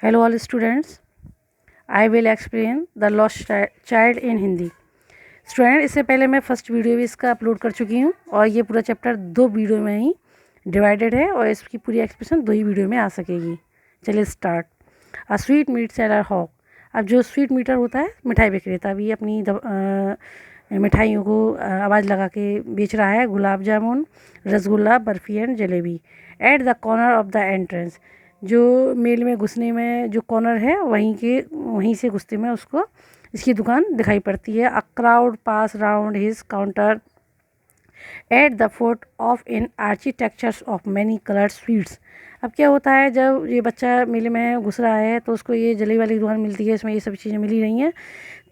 Hello all students, I will explain the lost child in Hindi. Student, इससे पहले मैं first video भी इसका अपलोड कर चुकी हूँ और ये पूरा चैप्टर 2 वीडियो में ही डिवाइडेड है और इसकी पूरी एक्सप्लेनेशन 2 ही वीडियो में आ सकेगी। चलिए start. A sweetmeat seller hawk. अब जो स्वीट मीटर होता है, मिठाई विक्रेता, भी अपनी मिठाइयों को आवाज़ लगा के बेच रहा है। Gulab jamun, rasgulla, barfi and jalebi. At the corner of the entrance, जो मेल में घुसने में जो कॉर्नर है वहीं से घुसते में उसको इसकी दुकान दिखाई पड़ती है। A crowd pass round his counter at the foot of in architectures of many coloured sweets. अब क्या होता है, जब ये बच्चा मेले में घुस रहा है तो उसको ये जलेबी वाली दुकान मिलती है, इसमें ये सब चीज़ें मिल ही रही हैं।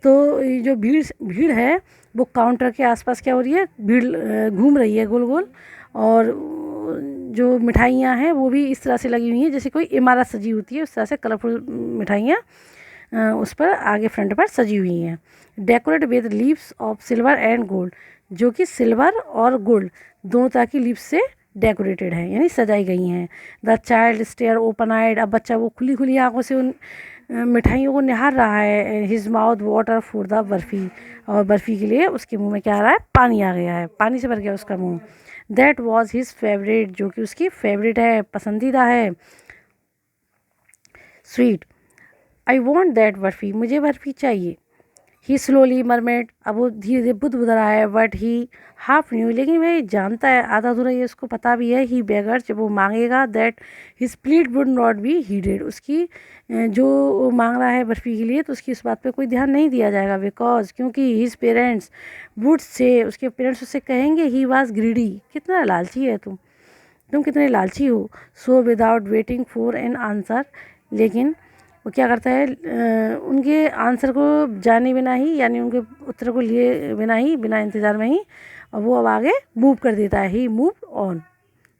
तो ये जो भीड़ है वो काउंटर के आसपास क्या हो रही है, भीड़ घूम रही है गोल गोल। और जो मिठाइयाँ हैं वो भी इस तरह से लगी हुई हैं जैसे कोई इमारत सजी होती है, उस तरह से कलरफुल मिठाइयाँ उस पर आगे फ्रंट पर सजी हुई हैं। Decorate with leaves of silver and gold, जो कि सिल्वर और गोल्ड दोनों तरह की लीव्स से डेकोरेटेड है, यानी सजाई गई हैं। द चाइल्ड स्टेयर ओपन आइड, अब बच्चा वो खुली खुली आंखों से उन मिठाइयों को निहार रहा है। His mouth water for the barfi, और बर्फ़ी के लिए उसके मुंह में क्या आ रहा है, पानी आ गया है, पानी से भर गया उसका मुंह। दैट वॉज हिज फेवरेट, जो कि उसकी फेवरेट है, पसंदीदा है, sweet. I want that barfi, मुझे बर्फ़ी चाहिए। ही स्लोली मरमेड, अब वो धीरे धीरे बुद्ध रहा है। बट ही हाफ न्यू, लेकिन वह जानता है, आधा अधूरा ये उसको पता भी है। ही बेगर, जब वो मांगेगा, that his plead would not be heeded, उसकी जो वो मांग रहा है बर्फ़ी के लिए तो उसकी उस बात पे कोई ध्यान नहीं दिया जाएगा। बिकॉज, क्योंकि हिज पेरेंट्स वुड से, उसके पेरेंट्स उससे कहेंगे, ही वाज ग्रीडी, कितना लालची है तुम कितने लालची हो। So without waiting for an answer, लेकिन वो क्या करता है, उनके आंसर को जाने बिना ही, यानी उनके उत्तर को लिए बिना ही, बिना इंतज़ार में ही, और वो अब आगे मूव कर देता है। ही मूव ऑन,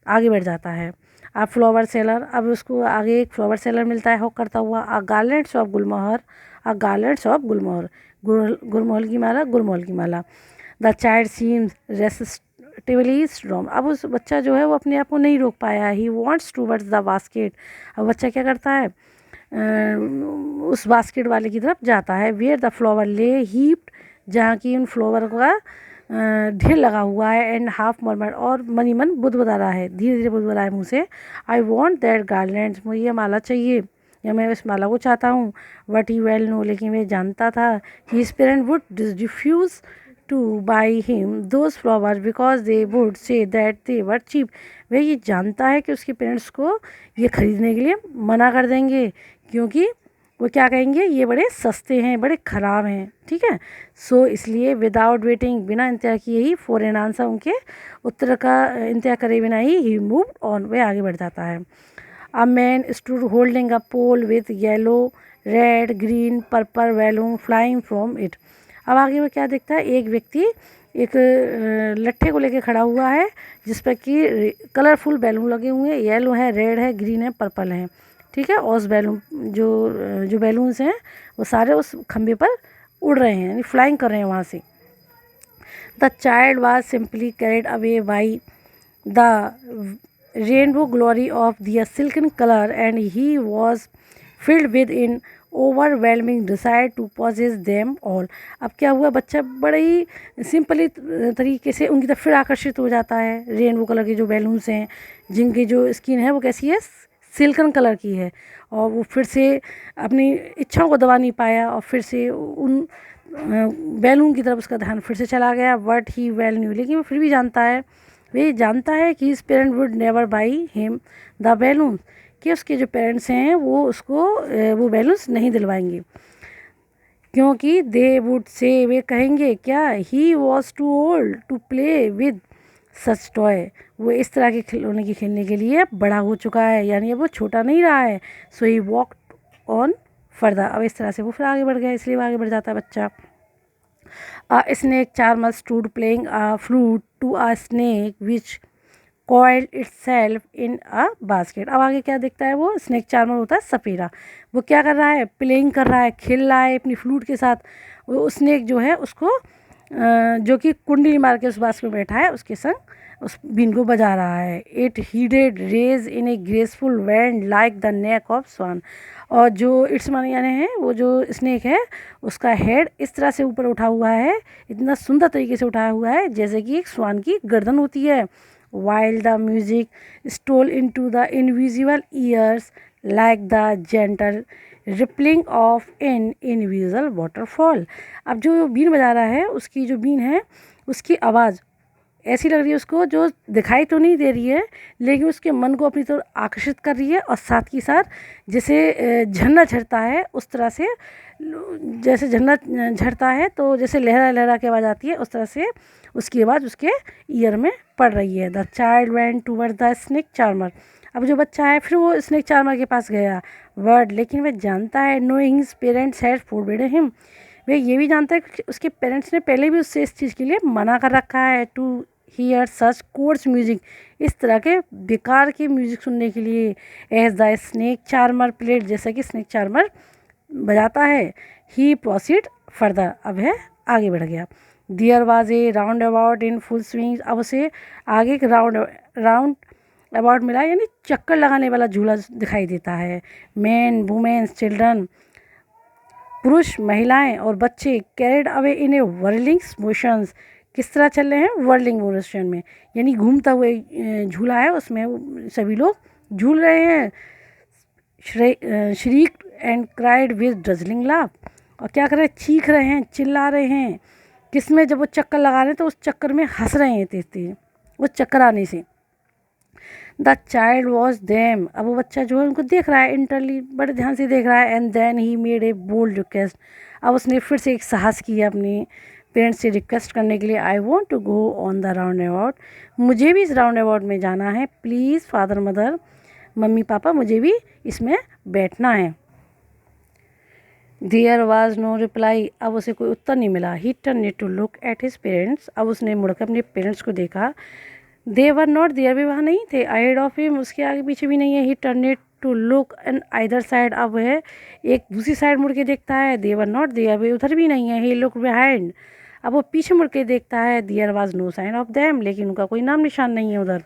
आगे बढ़ जाता है। अब फ्लावर सेलर, अब उसको आगे एक फ्लावर सेलर मिलता है हॉक करता हुआ। अ garlands of Gulmohar, a garlands of गुलमोहर, गुलमोहर की माला, गुलमोहर की माला। द चाइल्ड सीम्स रेसिस्टिवली स्ट्रॉन्ग, अब उस बच्चा जो है वो अपने आप को नहीं रोक पाया। He wants towards the basket, अब बच्चा क्या करता है, उस बास्केट वाले की तरफ जाता है। वेयर द फ्लावर ले हीप्ड, जहाँ की उन फ्लावर का ढेर लगा हुआ है। एंड हाफ मरमर, और मनी मन बुदबुदा रहा है, धीरे धीरे बुदबुदा है मुँह से। आई वॉन्ट दैट गार्लैंड, मुझे ये माला चाहिए, या मैं इस माला को चाहता हूँ। बट ही वेल नो, लेकिन वह जानता था, his parent would refuse to buy him those flowers because they would say that they were cheap. वह ये जानता है कि उसके पेरेंट्स को ये खरीदने के लिए मना कर देंगे, क्योंकि वो क्या कहेंगे, ये बड़े सस्ते हैं, बड़े ख़राब हैं, ठीक है। सो इसलिए विदाउट वेटिंग, बिना इंतजार किए ही, फॉर एन आंसर, उनके उत्तर का इंतजार करे बिना ही मूव ऑन, वह आगे बढ़ जाता है। A man stood holding a pole with yellow red green purple balloon flying from it. अब आगे वो क्या देखता है, एक व्यक्ति एक लट्ठे को लेके खड़ा हुआ है जिस पर कि कलरफुल बैलून लगे हुए हैं, येलो है, रेड है, ग्रीन है, पर्पल है, ठीक है। और उस बैलून जो बैलून्स हैं वो सारे उस खंभे पर उड़ रहे हैं, यानी फ्लाइंग कर रहे हैं वहाँ से। The child was simply carried away by the rainbow glory of the silken colour and he was filled with in overwhelming decide to possess them all. अब क्या हुआ, बच्चा बड़े ही सिंपली तरीके से उनकी तरफ फिर आकर्षित हो जाता है। रेनबो कलर के जो बैलून्स हैं, जिनकी जो स्किन है वो कैसी है, सिल्कन कलर की है, और वो फिर से अपनी इच्छाओं को दबा नहीं पाया और फिर से उन बैलून की तरफ उसका ध्यान फिर से चला गया। बट ही वेल न्यू, लेकिन वो फिर भी जानता है, वे जानता है कि his parent would never by him the balloon, कि उसके जो पेरेंट्स हैं वो उसको वो बैलून्स नहीं दिलवाएंगे, क्योंकि दे वुड से, वे कहेंगे क्या, he was too old to play with such toy, वो इस तरह के खिलौने की खेलने के लिए बड़ा हो चुका है, यानी अब वो छोटा नहीं रहा है। सो ही वॉकड ऑन फर्दर, अब इस तरह से वो फिर आगे बढ़ गया, इसलिए वो आगे बढ़ जाता है बच्चा। A snake charmer stood playing a flute to a snake which coiled itself in a basket। अब आगे क्या देखता है, वो स्नेक चार्मर होता है सपेरा, वो क्या कर रहा है, प्लेइंग कर रहा है, खेल रहा है अपनी फ्लूट के साथ। वो स्नेक जो है उसको जो कि कुंडली मार के उस बास्केट में बैठा है उसके संग उस बीन को बजा रहा है। It heeded raise in a graceful band like the neck of swan. और जो इट्स माने यानी है वो जो स्नेक है उसका हेड इस तरह से ऊपर उठा हुआ है, इतना सुंदर तरीके से उठाया हुआ है जैसे कि एक स्वान की गर्दन होती है। While the music stole into the invisible ears like the gentle rippling of an invisible waterfall. अब जो बीन बजा रहा है उसकी जो बीन है उसकी आवाज़ ऐसी लग रही है उसको, जो दिखाई तो नहीं दे रही है लेकिन उसके मन को अपनी तरफ आकर्षित कर रही है, और साथ ही साथ जैसे झरना झरता है उस तरह से, जैसे झरना झरता है तो जैसे लहरा लहरा की आवाज़ आती है उस तरह से उसकी आवाज़ उसके ईयर में पड़ रही है। The child went toward the snake charmer. अब जो बच्चा है फिर वो स्नेक चार्मर के पास गया वर्ड, लेकिन वह जानता है knowing his parents had forbidden him, वह ये भी जानता है कि उसके पेरेंट्स ने पहले भी उससे इस चीज़ के लिए मना कर रखा है to hear such coarse music, इस तरह के बेकार के म्यूज़िक सुनने के लिए। As the snake charmer played, जैसा कि स्नेक चार्मर बजाता है। ही प्रोसीड फर्दर, अब है आगे बढ़ गया। There was a roundabout in full swing, अब उसे आगे एक राउंड अबाउट मिला, यानी चक्कर लगाने वाला झूला दिखाई देता है। मैन वुमेन्स चिल्ड्रन, पुरुष महिलाएं और बच्चे carried away in A whirling motions, किस तरह चल रहे हैं वर्लिंग मोशन में, यानी घूमता हुआ झूला है उसमें सभी लोग झूल रहे हैं। श्रीक एंड क्राइड विद ड्रजलिंग लाफ, और क्या कर रहे हैं, चीख रहे हैं चिल्ला रहे हैं, किसमें, जब वो चक्कर लगा रहे हैं तो उस चक्कर में हंस रहे हैं तेज तेज उस चक्कर आने से। द चाइल्ड वॉज देम, अब वो बच्चा जो है उनको देख रहा है इंटरली, बड़े ध्यान से देख रहा है। And then he made a bold request, अब उसने फिर से एक साहस किया अपने पेरेंट्स से रिक्वेस्ट करने के लिए। I want to go on the roundabout, मुझे भी इस राउंड अबाउट में जाना है, please father mother, mummy papa मुझे भी इसमें बैठना है। देयर वॉज नो रिप्लाई, अब उसे कोई उत्तर नहीं मिला। He turn to look at his parents, अब उसने मुड़कर अपने पेरेंट्स को देखा। दे वर नॉट देयर, भी वहाँ नहीं थे। अहेड ऑफ हिम, उसके आगे पीछे भी नहीं है। He turn to look an either side, अब वह एक दूसरी साइड मुड़ के देखता है। दे वर नॉट देयर, वे उधर भी नहीं है। ही लुक बिहाइंड, अब वो पीछे मुड़ के देखता है। There was no sign of them, लेकिन उनका कोई नाम निशान नहीं है उधर।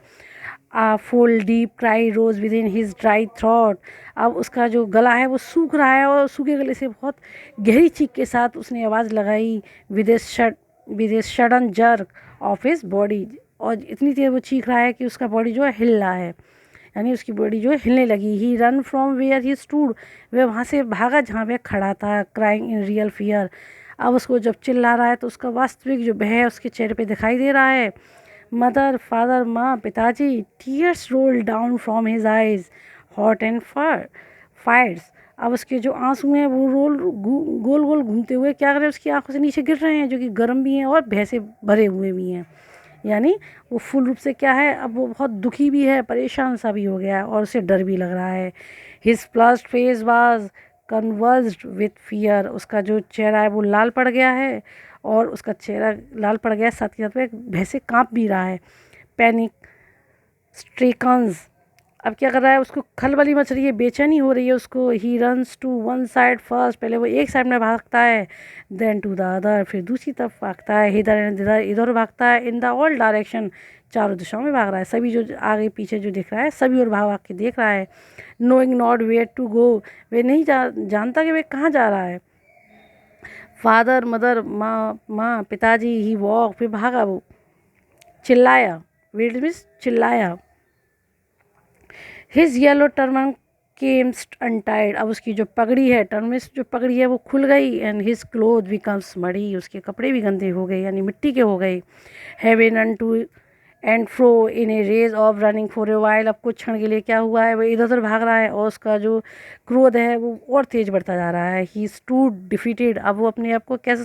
A full deep cry rose within his dry throat, अब उसका जो गला है वो सूख रहा है और सूखे गले से बहुत गहरी चीख के साथ उसने आवाज़ लगाई। With a sudden jerk of his body, और इतनी देर वो चीख रहा है कि उसका बॉडी जो है हिल रहा है, यानी उसकी बॉडी जो है हिलने लगी। He run from where he stood, वह वहाँ से भागा जहाँ वह खड़ा था। क्राइंग इन रियल फियर, अब उसको जब चिल्ला रहा है तो उसका वास्तविक जो भय है उसके चेहरे पे दिखाई दे रहा है। मदर फादर माँ पिताजी, tears roll down from his eyes hot and fires, अब उसके जो आंसू हैं वो गोल गोल घूमते हुए क्या करें उसकी आंखों से नीचे गिर रहे हैं, जो कि गर्म भी हैं और भय से भरे हुए भी हैं। यानी वो फुल रूप से क्या है, अब वो बहुत दुखी भी है, परेशान सा भी हो गया है और उसे डर भी लग रहा है। His flushed face was conversed with fear, उसका जो चेहरा है वो लाल पड़ गया है और उसका चेहरा लाल पड़ गया है, साथ ही साथ वह भय से काँप भी रहा है। पैनिक स्ट्रेकन्स, अब क्या कर रहा है, उसको खलबली मच रही है, बेचैनी हो रही है उसको। He runs to one side first, पहले वो एक साइड में भागता है, देन टू द अदर, फिर दूसरी तरफ भागता है। इधर एंड इधर इधर भागता है। इन द ऑल डायरेक्शन, चारों दिशाओं में भाग रहा है, सभी जो आगे पीछे जो दिख रहा है सभी और भाग भाग के देख रहा है। Knowing not where to go, वे नहीं जानता कि वे कहाँ जा रहा है। फादर मदर माँ पिताजी, ही वॉक, फिर भागा वो, चिल्लाया, वेट मीन्स चिल्लाया। हिज येलो टर्मन केम अनटाइड, अब उसकी जो पगड़ी है, टर्मिस जो पगड़ी है वो खुल गई। And his cloth becomes muddy, उसके कपड़े भी गंदे हो गए यानी मिट्टी के हो गए। Having run to and fro in a rage of running for a while, अब कुछ क्षण के लिए क्या हुआ है, वो इधर उधर भाग रहा है और उसका जो क्रोध है वो और तेज बढ़ता जा रहा है। ही स्टूड डिफीटेड, अब वो अपने आप को कैसे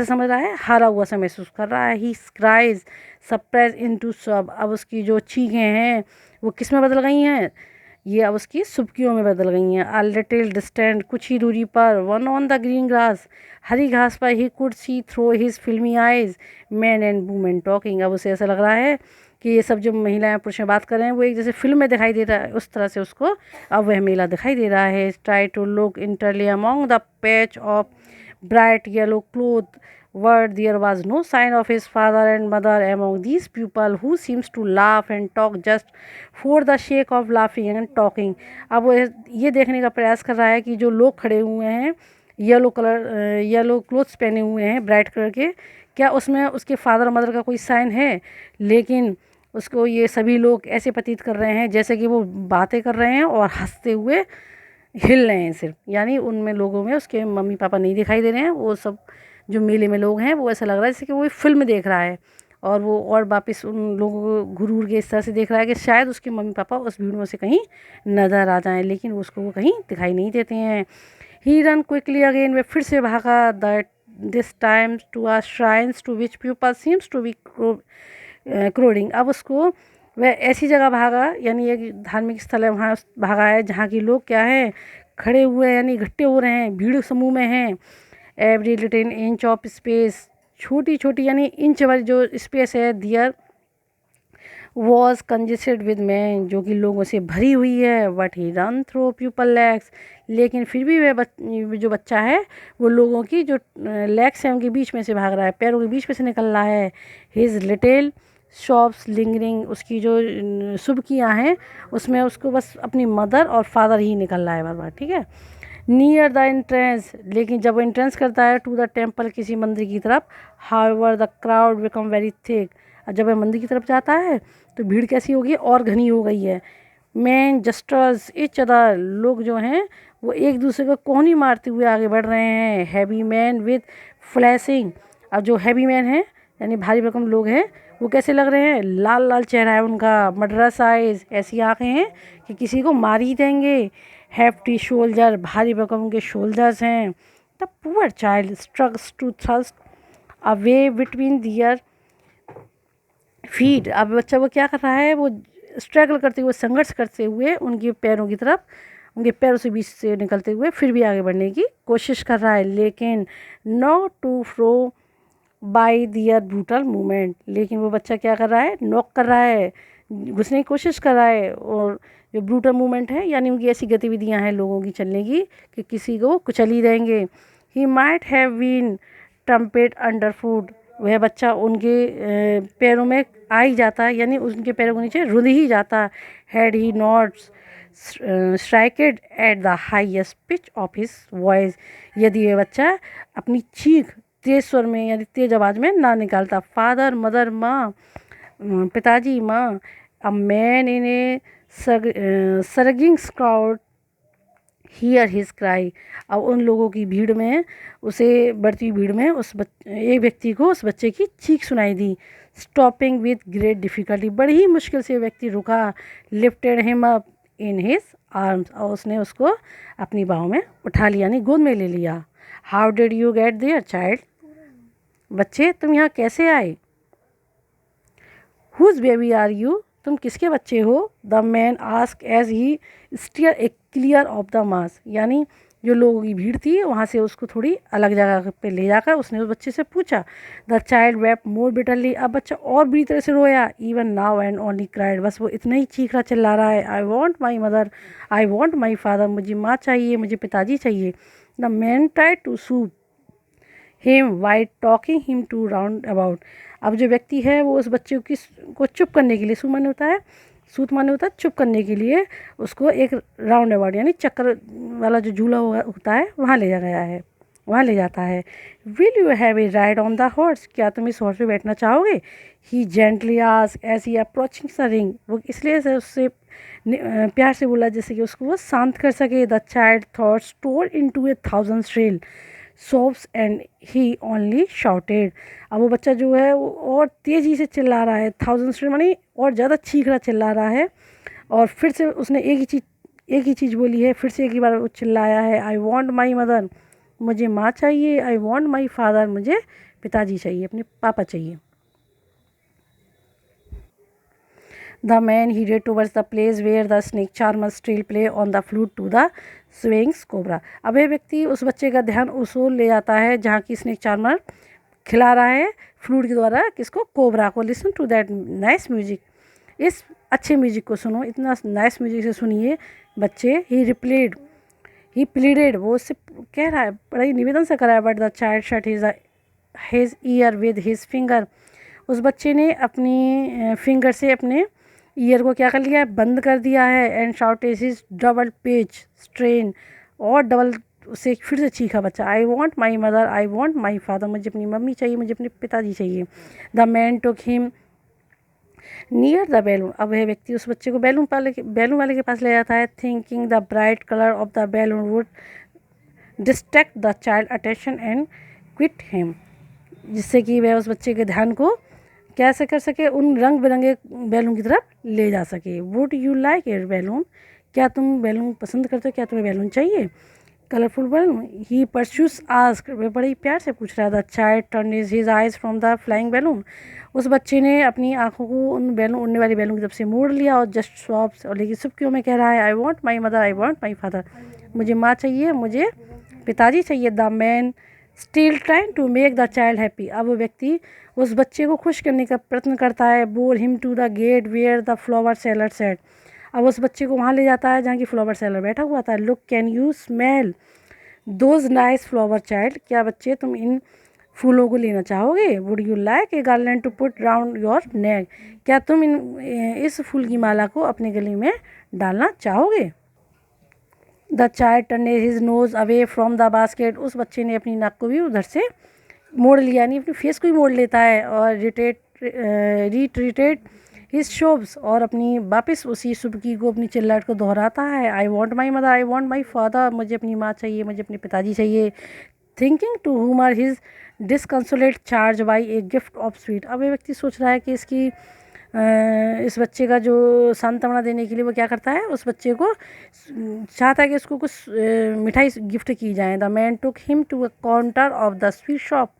समझ रहा है, हारा हुआ सा महसूस कर रहा है। ही क्राइज सप्रेस इनटू सब, अब उसकी जो चीखें हैं वो किस में बदल गई हैं, ये अब उसकी सुबकियों में बदल गई हैं। आ लिटिल डिस्टेंट, कुछ ही दूरी पर, one on the green grass, हरी घास पर, he could see through his filmy eyes man and women talking, अब उसे ऐसा लग रहा है कि ये सब जो महिलाएं पुरुष में बात कर रहे हैं वो एक जैसे फिल्म में दिखाई दे रहा है, उस तरह से उसको अब वह मेला दिखाई दे रहा है। Try to look entirely among the patch of bright yellow cloth, word. There was no sign of his father and mother among these people who seems to laugh and talk just for the sake of laughing and talking. अब वो ये देखने का प्रयास कर रहा है कि जो लोग खड़े हुए हैं येलो क्लोथ्स पहने हुए हैं ब्राइट कलर के, क्या उसमें उसके फादर मदर का कोई साइन है, लेकिन उसको ये सभी लोग ऐसे प्रतीत कर रहे हैं जैसे कि वो बातें कर रहे हैं और हंसते हुए हिल रहे हैं सिर्फ, यानी उनमें लोगों में उसके मम्मी पापा नहीं दिखाई दे रहे हैं। वो सब जो मेले में लोग हैं वो ऐसा लग रहा है जैसे कि वो फिल्म देख रहा है, और वो और वापस उन लोगों को घूर के इस तरह से देख रहा है कि शायद उसके मम्मी पापा उस भीड़ में से कहीं नज़र आ जाएं, लेकिन उसको वो कहीं दिखाई नहीं देते हैं। ही रन क्विकली अगेन, वे फिर से भागा, that this time to a shrines to which people seems to be crowding. अब उसको वह ऐसी जगह भागा, यानी एक धार्मिक स्थल है वहाँ भागा है जहाँ की लोग क्या है, खड़े हुए हैं, यानी इकट्ठे हो रहे हैं, भीड़ समूह में हैं। Every little inch of space, छोटी छोटी यानी इंच वाली जो स्पेस है there was congested with man, जो कि लोगों से भरी हुई है। But he run through people legs, लेकिन फिर भी वह जो बच्चा है वो लोगों की जो लेग्स हैं उनके बीच में से भाग रहा है, पैरों के बीच में से निकल रहा है। हिज लिटिल शॉप्स लिंगरिंग, उसकी जो सुबकियाँ हैं उसमें उसको बस अपनी मदर और फादर ही निकल रहा है बार बार, ठीक है। नियर द एंट्रेंस, लेकिन जब वो एंट्रेंस करता है टू द टेम्पल, किसी मंदिर की तरफ, however the crowd become very thick, जब वह मंदिर की तरफ जाता है तो भीड़ कैसी होगी, और घनी हो गई है। मैन जस्टर्स इच अदर, लोग जो हैं वो एक दूसरे को कोहनी मारते हुए आगे बढ़ रहे हैं। हैवी मैन विद फ्लैशिंग, अब जो हैवी मैन है यानी भारी भरकम लोग हैं वो कैसे लग रहे हैं, लाल लाल चेहरा है उनका, मर्डरस आइज, ऐसी आँखें हैं कि किसी को मार ही देंगे। हैफ्टी शोल्जर, भारी भरकम उनके शोल्जर्स हैं। The poor child struggles to thrust a way between their feet, अब बच्चा वो क्या कर रहा है, वो स्ट्रगल करते हुए, संघर्ष करते हुए उनके पैरों की तरफ, उनके पैरों से बीच से निकलते हुए फिर भी आगे बढ़ने की कोशिश कर रहा है, लेकिन not to fro by their brutal movement, लेकिन वो बच्चा क्या कर रहा है, नॉक कर रहा है, घुसने की कोशिश कर रहा है, और जो ब्रूटल मूवमेंट है यानी उनकी ऐसी गतिविधियां हैं लोगों की चलने की कि किसी को कुचल ही देंगे। He might have been trumpet underfoot, वह बच्चा उनके पैरों में आ ही जाता है, यानी उनके पैरों के नीचे रुंध ही जाता। Had he not shrieked at the highest pitch of his voice, यदि वह बच्चा अपनी चीख तेज स्वर में यानी तेज आवाज़ में ना निकालता। फादर मदर माँ, पिताजी माँ, a man in a surging crowd hear his cry, अब उन लोगों की भीड़ में, उसे बढ़ती हुई भीड़ में एक व्यक्ति को उस बच्चे की चीख सुनाई दी। स्टॉपिंग विथ ग्रेट डिफ़िकल्टी, बड़ी ही मुश्किल से व्यक्ति रुका। Lifted him up in his arms, और उसने उसको अपनी बाहों में उठा लिया, यानी गोद में ले लिया। How did you get their child, बच्चे तुम यहाँ कैसे आए। हुज बेबी आर यू, तुम किसके बच्चे हो। The man ask as he steer a clear of the mass, यानी जो लोगों की भीड़ थी वहाँ से उसको थोड़ी अलग जगह पे ले जाकर उसने उस बच्चे से पूछा। The child wept more bitterly, अब बच्चा और बुरी तरह से रोया। Even now and only cried, बस वो इतना ही चीख रहा चिल्ला रहा है। I want my mother, I want my father, मुझे माँ चाहिए, मुझे पिताजी चाहिए। The man try to soothe him by talking him to round about, अब जो व्यक्ति है वो उस बच्चे को चुप करने के लिए, सू माने होता है, सूत माने होता है चुप करने के लिए, उसको एक राउंड अबाउट यानी चक्कर वाला जो झूला होता है वहाँ ले जा गया है, वहाँ ले जाता है। Will you have a ride on the horse, क्या तुम इस हॉर्स पे बैठना चाहोगे। He gently ask as he approaching the ring, वो इसलिए से उससे प्यार से बोला जैसे कि उसको वो शांत कर सके। The child thoughts tore into a thousand shrill sobs and he only shouted, अब वो बच्चा जो है वो और तेज़ी से चिल्ला रहा है, थाउजेंड स्ट्रीट मानी और ज़्यादा चीख रहा चिल्ला रहा है, और फिर से उसने एक ही चीज़ बोली है, फिर से एक ही बार वो चिल्लाया है। आई वॉन्ट माई मदर, मुझे माँ चाहिए। आई वॉन्ट माई फादर, मुझे पिताजी चाहिए, अपने पापा चाहिए। The man headed towards the place where the snake charmer still play on the flute to the swings cobra, अब यह व्यक्ति उस बच्चे का ध्यान उस ओर ले जाता है जहाँ की स्नेक चार्मर खिला रहा है फ्लूट के द्वारा किसको, कोबरा को। Listen to that nice music, इस अच्छे म्यूजिक को सुनो, इतना नाइस म्यूजिक से सुनिए बच्चे। ही प्लीडेड, वो उससे कह रहा है, बड़ा ही निवेदन से कर रहा है। But the child shut his his year with his finger. उस बच्चे ने अपनी फिंगर से अपने ईयर को क्या कर लिया है, बंद कर दिया है। And shouted his double page strain, और डबल उसे फिर से चीखा बच्चा, आई want my mother, I want my father, मुझे अपनी मम्मी चाहिए, मुझे अपने पिताजी चाहिए। The man took him near the balloon. अब वह व्यक्ति उस बच्चे को बैलून वाले के पास ले जाता है। Thinking the bright colour of the balloon would distract the child attention and quit him, जिससे कि वह उस बच्चे के ध्यान को कैसे कर सके, उन रंग बिरंगे बैलून की तरफ ले जा सके। Would you like A balloon, क्या तुम बैलून पसंद करते हो, क्या तुम्हें बैलून चाहिए, कलरफुल बैलून। ही परस्यूस आस्क, वह बड़े ही प्यार से पूछ रहा था। Child turn his eyes from the flying balloon. उस बच्चे ने अपनी आंखों को उन बैलून, उड़ने वाली बैलून की तरफ से मोड़ लिया और जस्ट स्वॉप्स, और लेकिन सुबकियों में कह रहा है, I want my mother, I want my father, मुझे माँ चाहिए, मुझे पिताजी चाहिए। The man still trying to make the child happy. अब वो व्यक्ति उस बच्चे को खुश करने का प्रयत्न करता है। Bore him to the gate where the flower seller sat. अब उस बच्चे को वहाँ ले जाता है जहाँ की फ्लावर सेलर बैठा हुआ था। Look can you smell those nice flower child, क्या बच्चे तुम इन फूलों को लेना चाहोगे। Would you like a garland to put round your neck, क्या तुम इस फूल की माला को अपने गले में डालना चाहोगे। The child turn his nose away from the basket. उस बच्चे ने अपनी नाक को भी उधर से मोड़ लिया, यानी अपनी फेस को ही मोड़ लेता है। और रिट्रीटेड हिज शोब्स, और अपनी वापस उसी सुबकी को, अपनी चिल्लाहट को दोहराता है। I want my mother, I want my father, मुझे अपनी माँ चाहिए, मुझे अपने पिताजी चाहिए। Thinking to whom are his disconsolate charge by a gift of sweet. अब ये व्यक्ति सोच रहा है कि इस बच्चे का जो सांत्वना देने के लिए वो क्या करता है, उस बच्चे को चाहता है कि उसको कुछ मिठाई गिफ्ट की जाए। The man took him to a counter of the sweet shop.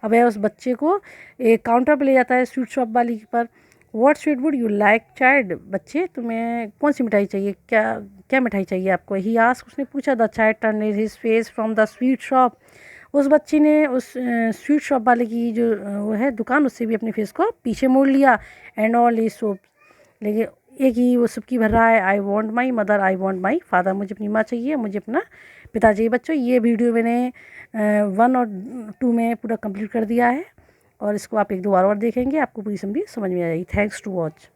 अब वह उस बच्चे को एक काउंटर पर ले जाता है, स्वीट शॉप वाली पर। What sweet would you like child, बच्चे तुम्हें कौन सी मिठाई चाहिए, क्या क्या मिठाई चाहिए आपको। ही आस्क, उसने पूछा। The child turn his face from the sweet shop. उस बच्चे ने उस स्वीट शॉप वाले की जो वो है दुकान, उससे भी अपने फेस को पीछे मोड़ लिया। एंड ऑल ही सोप, लेकिन एक ही वो सबकी भर रहा है, I want my mother, I want my father, मुझे अपनी माँ चाहिए, मुझे अपना पिता चाहिए। बच्चों, ये वीडियो मैंने 1 और 2 में पूरा कंप्लीट कर दिया है, और इसको आप 1-2 बार और देखेंगे, आपको पूरी समझ में आ जाएगी। Thanks to watch.